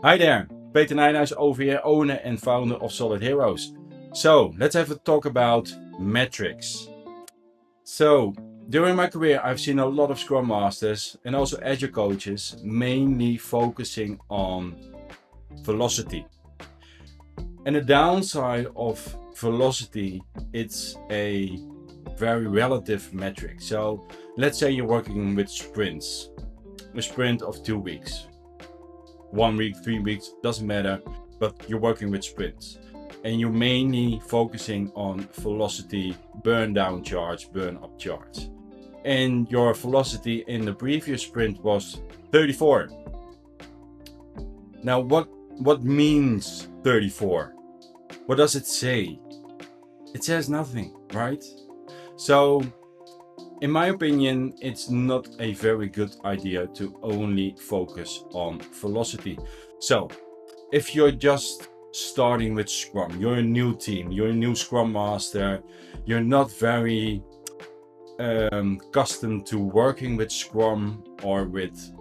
Hi there, Peter Nijhuis over here, owner and founder of Solid Heroes. So let's have a talk about metrics. So during my career, I've seen a lot of Scrum Masters and also Agile coaches mainly focusing on velocity. And the downside of velocity, it's a very relative metric. So let's say you're working with sprints, a sprint of 2 weeks. 1 week, 3 weeks, doesn't matter, but you're working with sprints and you're mainly focusing on velocity, burn down charge, burn up charge. And your velocity in the previous sprint was 34. Now, what means 34? What does it say? It says nothing, right? So in my opinion, it's not a very good idea to only focus on velocity. So if you're just starting with Scrum, you're a new team, you're a new Scrum Master, you're not very accustomed to working with Scrum or with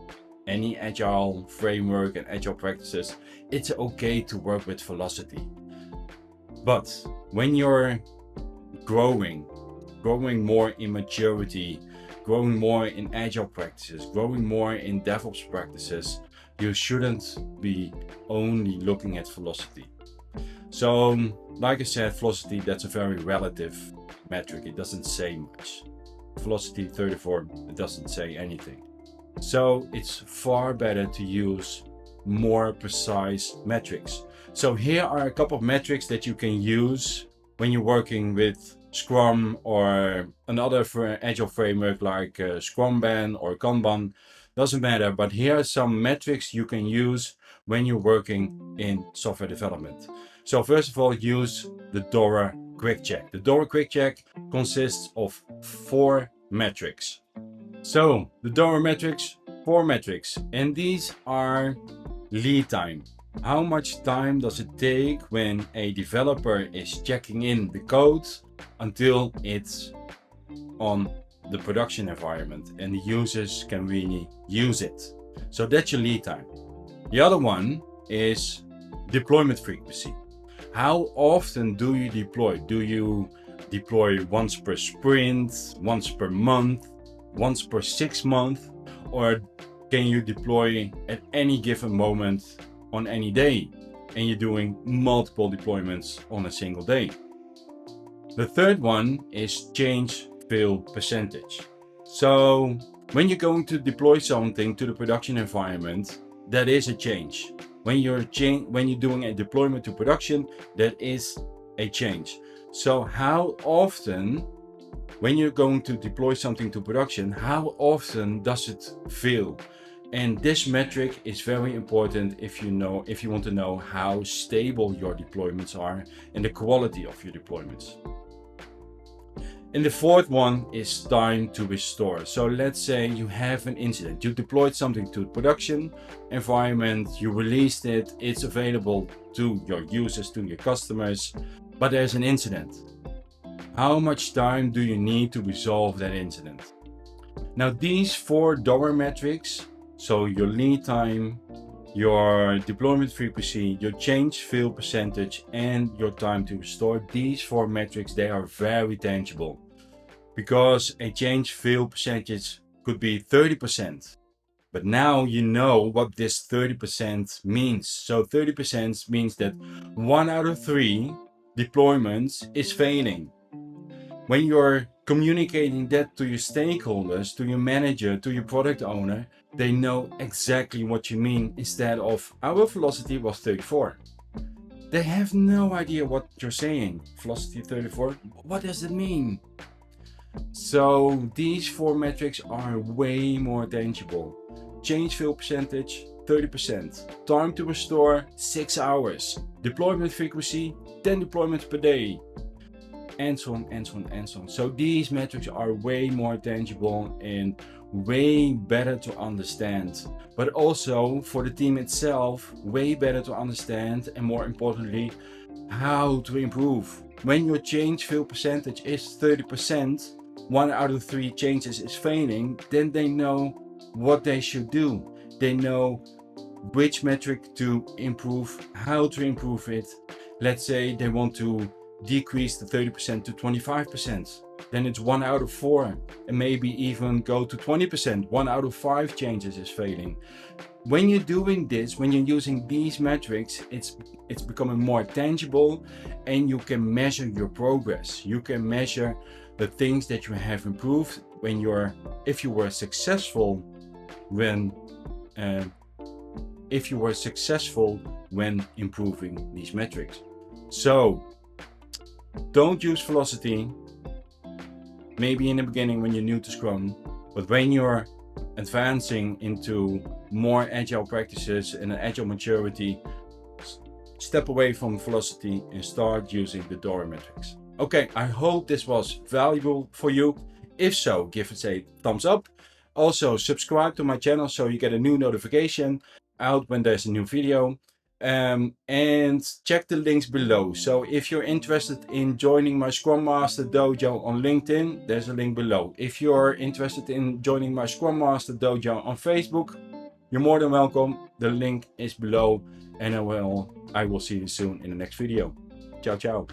any agile framework and agile practices, it's okay to work with velocity. But when you're growing more in maturity, growing more in agile practices, growing more in DevOps practices, you shouldn't be only looking at velocity. So, like I said, velocity, that's a very relative metric. It doesn't say much. Velocity 34, it doesn't say anything. So it's far better to use more precise metrics. So here are a couple of metrics that you can use when you're working with Scrum or another agile framework like Scrumban or Kanban, doesn't matter, but here are some metrics you can use when you're working in software development. So first of all, use the DORA quick check. The DORA quick check consists of 4 metrics. So the DORA metrics, 4 metrics, and these are lead time. How much time does it take when a developer is checking in the code until it's on the production environment and the users can really use it? So that's your lead time. The other one is deployment frequency. How often do you deploy? Do you deploy once per sprint, once per month, once per 6 months, or can you deploy at any given moment on any day and you're doing multiple deployments on a single day? The third one is change fail percentage. So when you're going to deploy something to the production environment, that is a change. When you're doing a deployment to production, that is a change. So how often, when you're going to deploy something to production, how often does it fail? And this metric is very important if you want to know how stable your deployments are and the quality of your deployments. And the fourth one is time to restore. So let's say you have an incident. You deployed something to production environment, you released it, it's available to your users, to your customers, but there's an incident. How much time do you need to resolve that incident? Now these 4 DORA metrics, so your lead time, your deployment frequency, your change fail percentage, and your time to restore, these 4 metrics, they are very tangible, because a change fail percentage could be 30%. But now you know what this 30% means. So 30% means that 1 out of 3 deployments is failing. When you're communicating that to your stakeholders, to your manager, to your product owner, they know exactly what you mean, instead of our velocity was 34. They have no idea what you're saying. Velocity 34, what does it mean? So these 4 metrics are way more tangible. Change fail percentage, 30%. Time to restore, 6 hours. Deployment frequency, 10 deployments per day. And so on, and so on, and so on. So these metrics are way more tangible and way better to understand. But also for the team itself, way better to understand, and more importantly, how to improve. When your change fail percentage is 30%, 1 out of 3 changes is failing, then they know what they should do. They know which metric to improve, how to improve it. Let's say they want to decrease the 30% to 25%. Then it's 1 out of 4, and maybe even go to 20%. 1 out of 5 changes is failing. When you're doing this, when you're using these metrics, it's becoming more tangible, and you can measure your progress. You can measure the things that you have improved if you were successful when improving these metrics. So don't use velocity maybe in the beginning when you're new to Scrum, but when you're advancing into more agile practices and an agile maturity, step away from velocity and start using the DORA metrics. Okay, I hope this was valuable for you. If so, give it a thumbs up. Also, subscribe to my channel so you get a new notification out when there's a new video. And check the links below. So if you're interested in joining my Scrum Master Dojo on LinkedIn, there's a link below. If you're interested in joining my Scrum Master Dojo on Facebook, you're more than welcome. The link is below, and I will see you soon in the next video. Ciao, ciao.